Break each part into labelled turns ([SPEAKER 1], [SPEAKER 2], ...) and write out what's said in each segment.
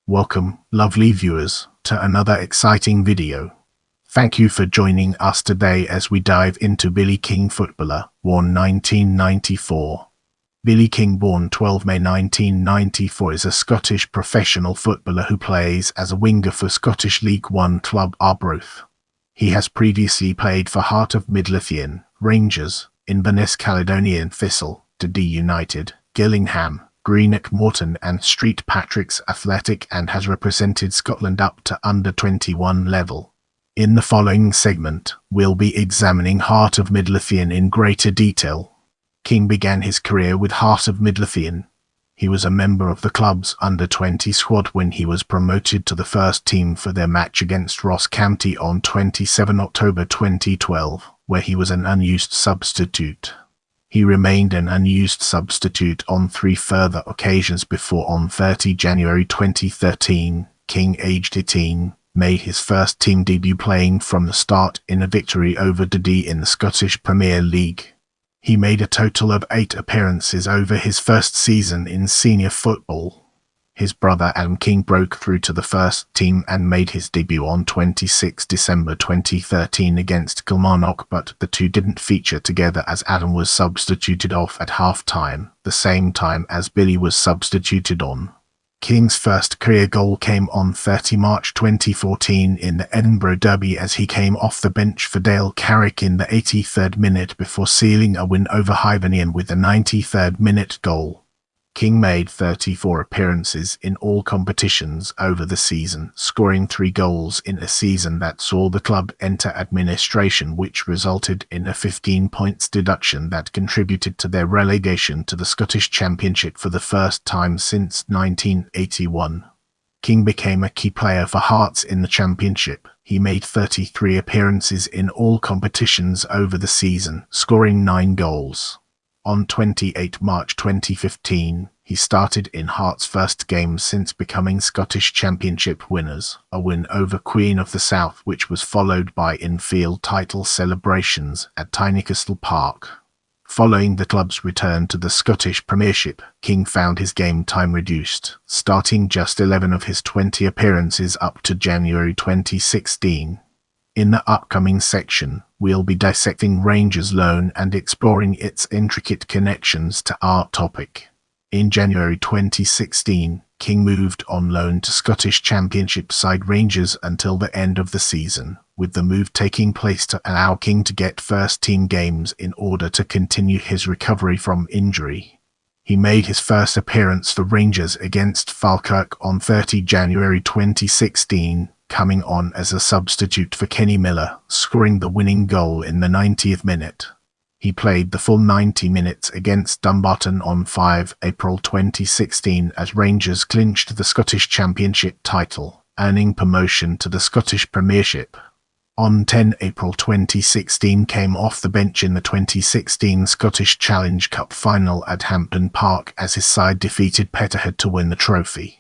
[SPEAKER 1] Welcome, lovely viewers, to another exciting video. Thank you for joining us today as we dive into Billy King, footballer, born 1994. Billy King, born 12 May 1994, is a Scottish professional footballer who plays as a winger for Scottish League One club Arbroath. He has previously played for Heart of Midlothian, Rangers, Inverness Caledonian Thistle, Dundee United, Gillingham, Greenock, Morton and St Patrick's Athletic, and has represented Scotland up to under-21 level. In the following segment, we'll be examining Heart of Midlothian in greater detail. King began his career with Heart of Midlothian. He was a member of the club's under-20 squad when he was promoted to the first team for their match against Ross County on 27 October 2012, where he was an unused substitute. He remained an unused substitute on 3 further occasions before on 30 January 2013, King, aged 18, made his first team debut playing from the start in a victory over Dundee in the Scottish Premier League. He made a total of 8 appearances over his first season in senior football. His brother Adam King broke through to the first team and made his debut on 26 December 2013 against Greenock, but the two didn't feature together as Adam was substituted off at half-time, the same time as Billy was substituted on. King's first career goal came on 30 March 2014 in the Edinburgh Derby as he came off the bench for Dale Carrick in the 83rd minute before sealing a win over Hibernian with a 93rd minute goal. King made 34 appearances in all competitions over the season, scoring 3 goals in a season that saw the club enter administration, which resulted in a 15 points deduction that contributed to their relegation to the Scottish Championship for the first time since 1981. King became a key player for Hearts in the Championship. He made 33 appearances in all competitions over the season, scoring 9 goals. On 28 March 2015, he started in Hearts' first game since becoming Scottish Championship winners, a win over Queen of the South which was followed by in-field title celebrations at Tynecastle Park. Following the club's return to the Scottish Premiership, King found his game time reduced, starting just 11 of his 20 appearances up to January 2016. In the upcoming section, we'll be dissecting Rangers' loan and exploring its intricate connections to our topic. In January 2016, King moved on loan to Scottish Championship side Rangers until the end of the season, with the move taking place to allow King to get first-team games in order to continue his recovery from injury. He made his first appearance for Rangers against Falkirk on 30 January 2016, coming on as a substitute for Kenny Miller, scoring the winning goal in the 90th minute. He played the full 90 minutes against Dumbarton on 5 April 2016 as Rangers clinched the Scottish Championship title, earning promotion to the Scottish Premiership. On 10 April 2016 came off the bench in the 2016 Scottish Challenge Cup final at Hampden Park as his side defeated Peterhead to win the trophy.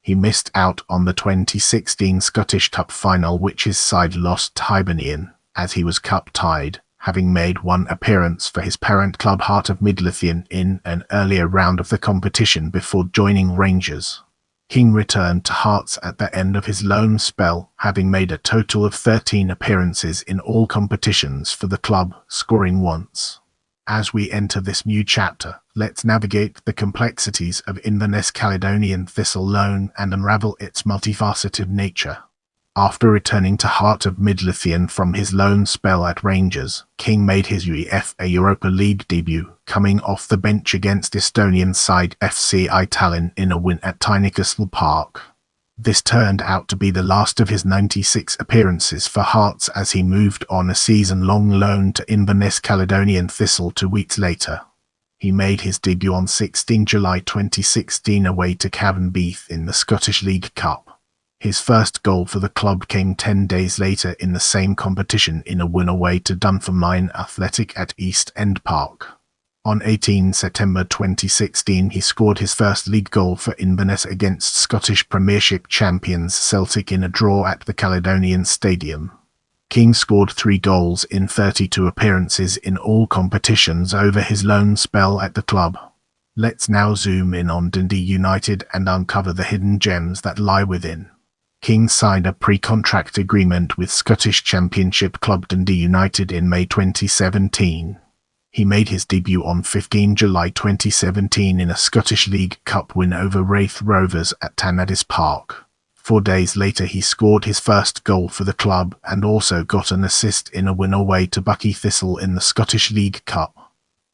[SPEAKER 1] He missed out on the 2016 Scottish Cup final which his side lost to Hibernian, as he was cup-tied, having made 1 appearance for his parent club Heart of Midlothian in an earlier round of the competition before joining Rangers. King returned to Hearts at the end of his loan spell, having made a total of 13 appearances in all competitions for the club, scoring once. As we enter this new chapter, let's navigate the complexities of Inverness Caledonian Thistle loan and unravel its multifaceted nature. After returning to Heart of Midlothian from his loan spell at Rangers, King made his UEFA Europa League debut, coming off the bench against Estonian side FC Tallinn in a win at Tynecastle Park. This turned out to be the last of his 96 appearances for Hearts as he moved on a season-long loan to Inverness Caledonian Thistle 2 weeks later. He made his debut on 16 July 2016 away to Cavan-Beath in the Scottish League Cup. His first goal for the club came 10 days later in the same competition in a win away to Dunfermline Athletic at East End Park. On 18 September 2016 he scored his first league goal for Inverness against Scottish Premiership champions Celtic in a draw at the Caledonian Stadium. King scored 3 goals in 32 appearances in all competitions over his loan spell at the club. Let's now zoom in on Dundee United and uncover the hidden gems that lie within. King signed a pre-contract agreement with Scottish Championship club Dundee United in May 2017. He made his debut on 15 July 2017 in a Scottish League Cup win over Raith Rovers at Tannadice Park. 4 days later he scored his first goal for the club and also got an assist in a win away to Buckie Thistle in the Scottish League Cup.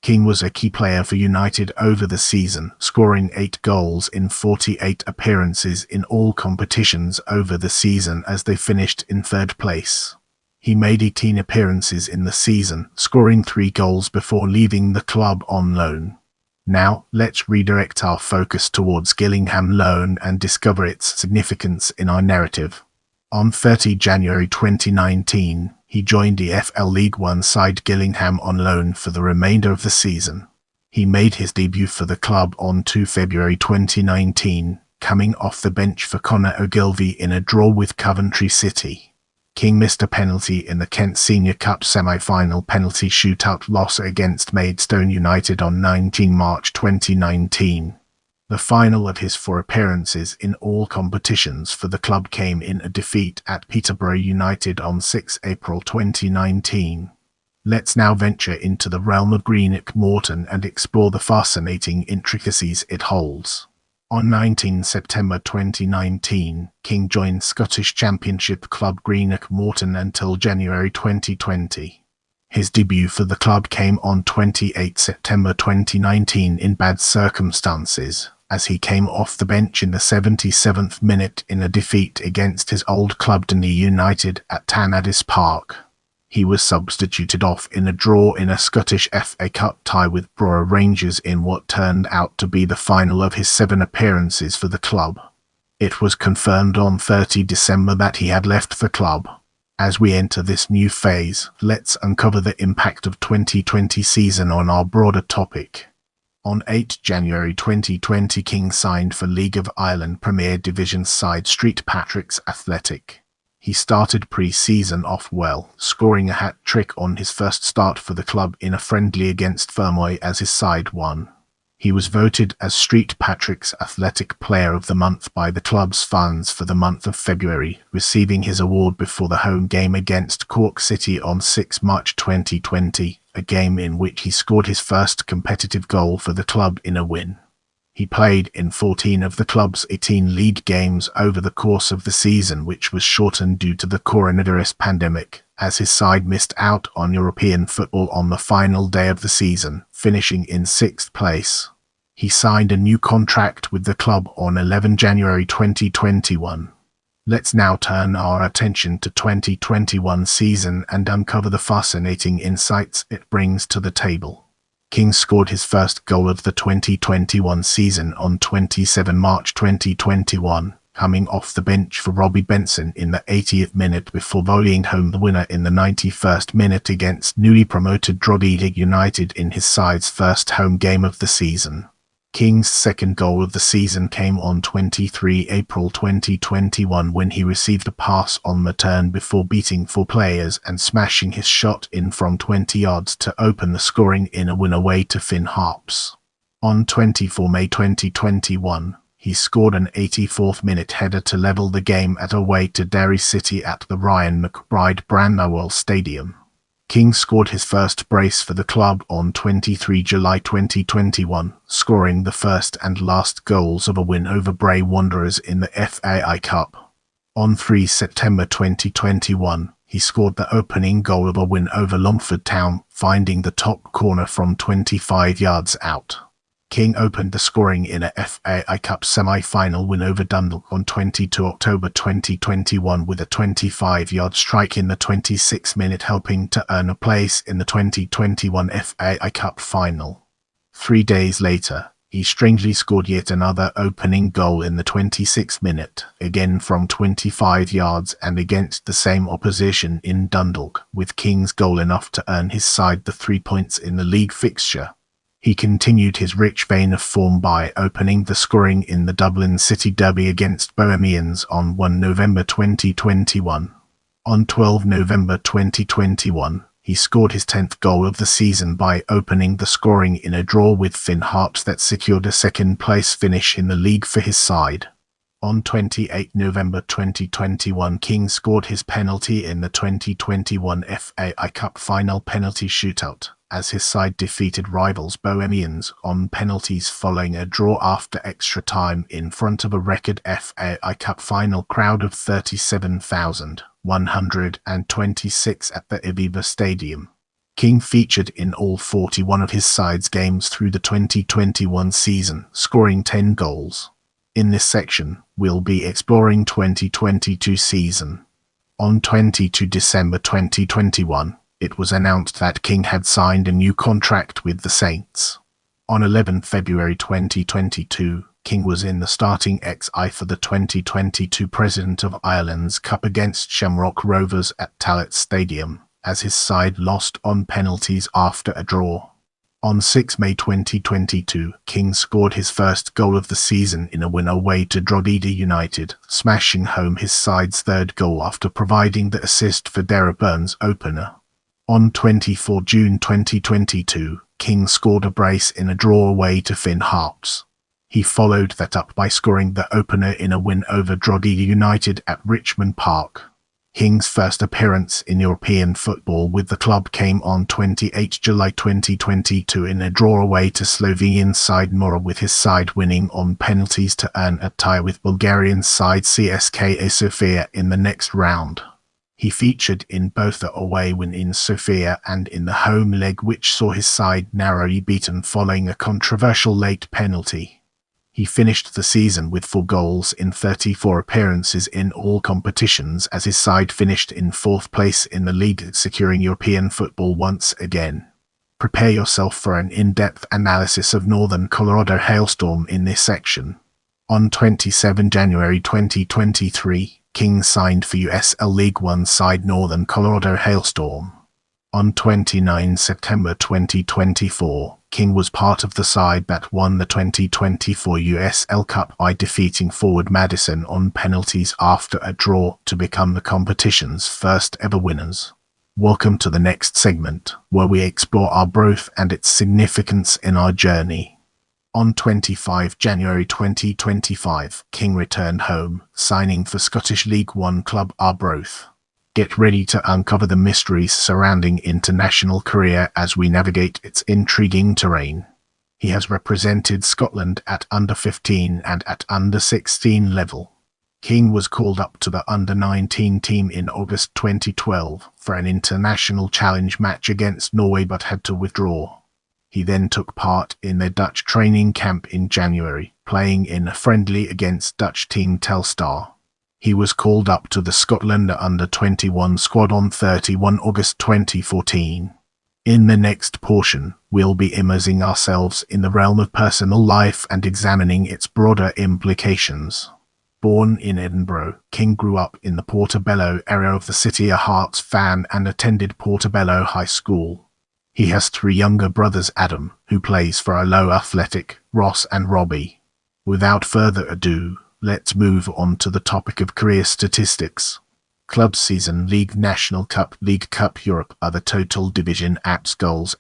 [SPEAKER 1] King was a key player for United over the season, scoring 8 goals in 48 appearances in all competitions over the season as they finished in 3rd place. He made 18 appearances in the season, scoring 3 goals before leaving the club on loan. Now, let's redirect our focus towards Gillingham loan and discover its significance in our narrative. On 30 January 2019, he joined the FL League One side Gillingham on loan for the remainder of the season. He made his debut for the club on 2 February 2019, coming off the bench for Conor Ogilvie in a draw with Coventry City. King missed a penalty in the Kent Senior Cup semi-final penalty shootout loss against Maidstone United on 19 March 2019. The final of his 4 appearances in all competitions for the club came in a defeat at Peterborough United on 6 April 2019. Let's now venture into the realm of Greenock Morton and explore the fascinating intricacies it holds. On 19 September 2019, King joined Scottish Championship club Greenock Morton until January 2020. His debut for the club came on 28 September 2019 in bad circumstances, as he came off the bench in the 77th minute in a defeat against his old club Dundee United at Tannadice Park. He was substituted off in a draw in a Scottish FA Cup tie with Arbroath Rangers in what turned out to be the final of his 7 appearances for the club. It was confirmed on 30 December that he had left the club. As we enter this new phase, let's uncover the impact of 2020 season on our broader topic. On 8 January 2020, King signed for League of Ireland Premier Division side St Patrick's Athletic. He started pre-season off well, scoring a hat-trick on his first start for the club in a friendly against Fermoy as his side won. He was voted as St Patrick's Athletic Player of the Month by the club's fans for the month of February, receiving his award before the home game against Cork City on 6 March 2020, a game in which he scored his first competitive goal for the club in a win. He played in 14 of the club's 18 league games over the course of the season, which was shortened due to the coronavirus pandemic, as his side missed out on European football on the final day of the season, finishing in 6th place. He signed a new contract with the club on 11 January 2021. Let's now turn our attention to 2021 season and uncover the fascinating insights it brings to the table. King scored his first goal of the 2021 season on 27 March 2021, coming off the bench for Robbie Benson in the 80th minute before volleying home the winner in the 91st minute against newly promoted Dundee United in his side's first home game of the season. King's second goal of the season came on 23 April 2021 when he received a pass on the turn before beating 4 players and smashing his shot in from 20 yards to open the scoring in a win away to Finn Harps. On 24 May 2021, he scored an 84th minute header to level the game at away to Derry City at the Ryan McBride Brandywell Stadium. King scored his first brace for the club on 23 July 2021, scoring the first and last goals of a win over Bray Wanderers in the FAI Cup. On 3 September 2021, he scored the opening goal of a win over Longford Town, finding the top corner from 25 yards out. King opened the scoring in a FAI Cup semi-final win over Dundee on 22 October 2021 with a 25-yard strike in the 26th minute, helping to earn a place in the 2021 FAI Cup final. 3 days later, he strangely scored yet another opening goal in the 26th minute, again from 25 yards and against the same opposition in Dundalk, with King's goal enough to earn his side the 3 points in the league fixture. He continued his rich vein of form by opening the scoring in the Dublin City Derby against Bohemians on 1 November 2021. On 12 November 2021, He scored his 10th goal of the season by opening the scoring in a draw with Finn Harps that secured a second-place finish in the league for his side. On 28 November 2021, King scored his penalty in the 2021 FAI Cup final penalty shootout, as his side defeated rivals Bohemians on penalties following a draw after extra time in front of a record FAI Cup final crowd of 37,126 at the Aviva Stadium. King featured in all 41 of his side's games through the 2021 season, scoring 10 goals. In this section, we'll be exploring 2022 season. On 22 December 2021, it was announced that King had signed a new contract with the Saints. On 11 February 2022, King was in the starting XI for the 2022 President of Ireland's Cup against Shamrock Rovers at Tallaght Stadium, as his side lost on penalties after a draw. On 6 May 2022, King scored his first goal of the season in a win away to Dundee United, smashing home his side's third goal after providing the assist for Darragh Byrne's opener. On 24 June 2022, King scored a brace in a draw away to Finn Harps. He followed that up by scoring the opener in a win over Dundee United at Richmond Park. King's first appearance in European football with the club came on 28 July 2022 in a draw away to Slovenian side Mura, with his side winning on penalties to earn a tie with Bulgarian side CSKA Sofia in the next round. He featured in both the away win in Sofia and in the home leg, which saw his side narrowly beaten following a controversial late penalty. He finished the season with 4 goals in 34 appearances in all competitions, as his side finished in 4th place in the league, securing European football once again. Prepare yourself for an in-depth analysis of Northern Colorado hailstorm in this section. On 27 January 2023, King signed for USL League One side Northern Colorado Hailstorm. On 29 September 2024, King was part of the side that won the 2024 USL Cup by defeating forward Madison on penalties after a draw to become the competition's first ever winners. Welcome to the next segment, where we explore Arbroath and its significance in our journey. On 25 January 2025, King returned home, signing for Scottish League One club Arbroath. Get ready to uncover the mysteries surrounding international career as we navigate its intriguing terrain. He has represented Scotland at under-15 and at under-16 level. King was called up to the under-19 team in August 2012 for an international challenge match against Norway but had to withdraw. He then took part in their Dutch training camp in January, playing in a friendly against Dutch team Telstar. He was called up to the Scotland under-21 squad on 31 August 2014. In the next portion, we'll be immersing ourselves in the realm of personal life and examining its broader implications. Born in Edinburgh, King grew up in the Portobello area of the city, a Hearts fan, and attended Portobello High School. He has 3 younger brothers: Adam, who plays for Alloa Athletic, Ross and Robbie. Without further ado, let's move on to the topic of career statistics. Club season, League, National Cup, League Cup, Europe, other, total, division, apps, goals,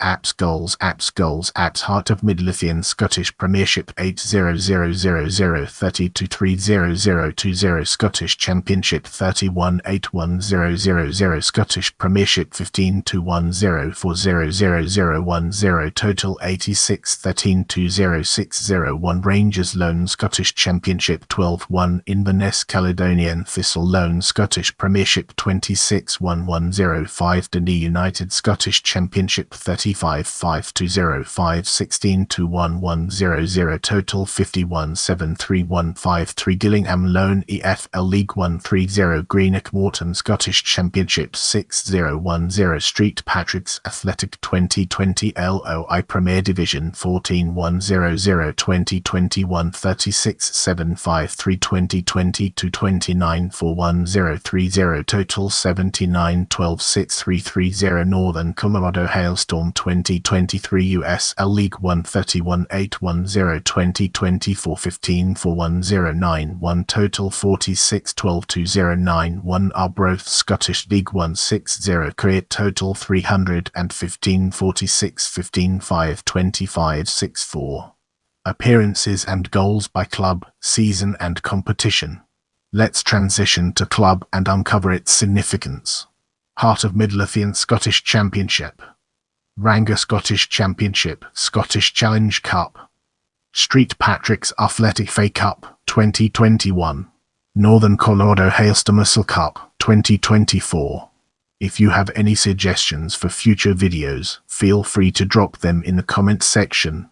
[SPEAKER 1] Heart of Midlothian, Scottish Premiership 80000 323020, Scottish Championship 31811000, Scottish Premiership 1521040010, total 86132060, Rangers loan, Scottish Championship 12-1, Inverness Caledonian Thistle loan, Scottish Premiership 261105, Dundee United, Scottish Championship 355205, 162110, total 517315, Gillingham loan, EFL League 130, Greenock, Morton, Scottish Championship 6010, St Patrick's Athletic 2020 LOI Premier Division 14100, 2021 36753, 2022 2941030, 0 total 79 12 6 330 Northern Colorado Hailstorm 2023 USL League 1 31 810 2024 15 41091 total 46 12 2091 Arbroath Scottish League 1 60 create total 315 46 15 5 25 64 Appearances and goals by club, season and competition. Let's transition to club and uncover its significance. Heart of Midlothian Scottish Championship. Ranga Scottish Championship, Scottish Challenge Cup. St Patrick's Athletic FA Cup, 2021. Northern Colorado Hailstorm Cup, 2024. If you have any suggestions for future videos, feel free to drop them in the comments section.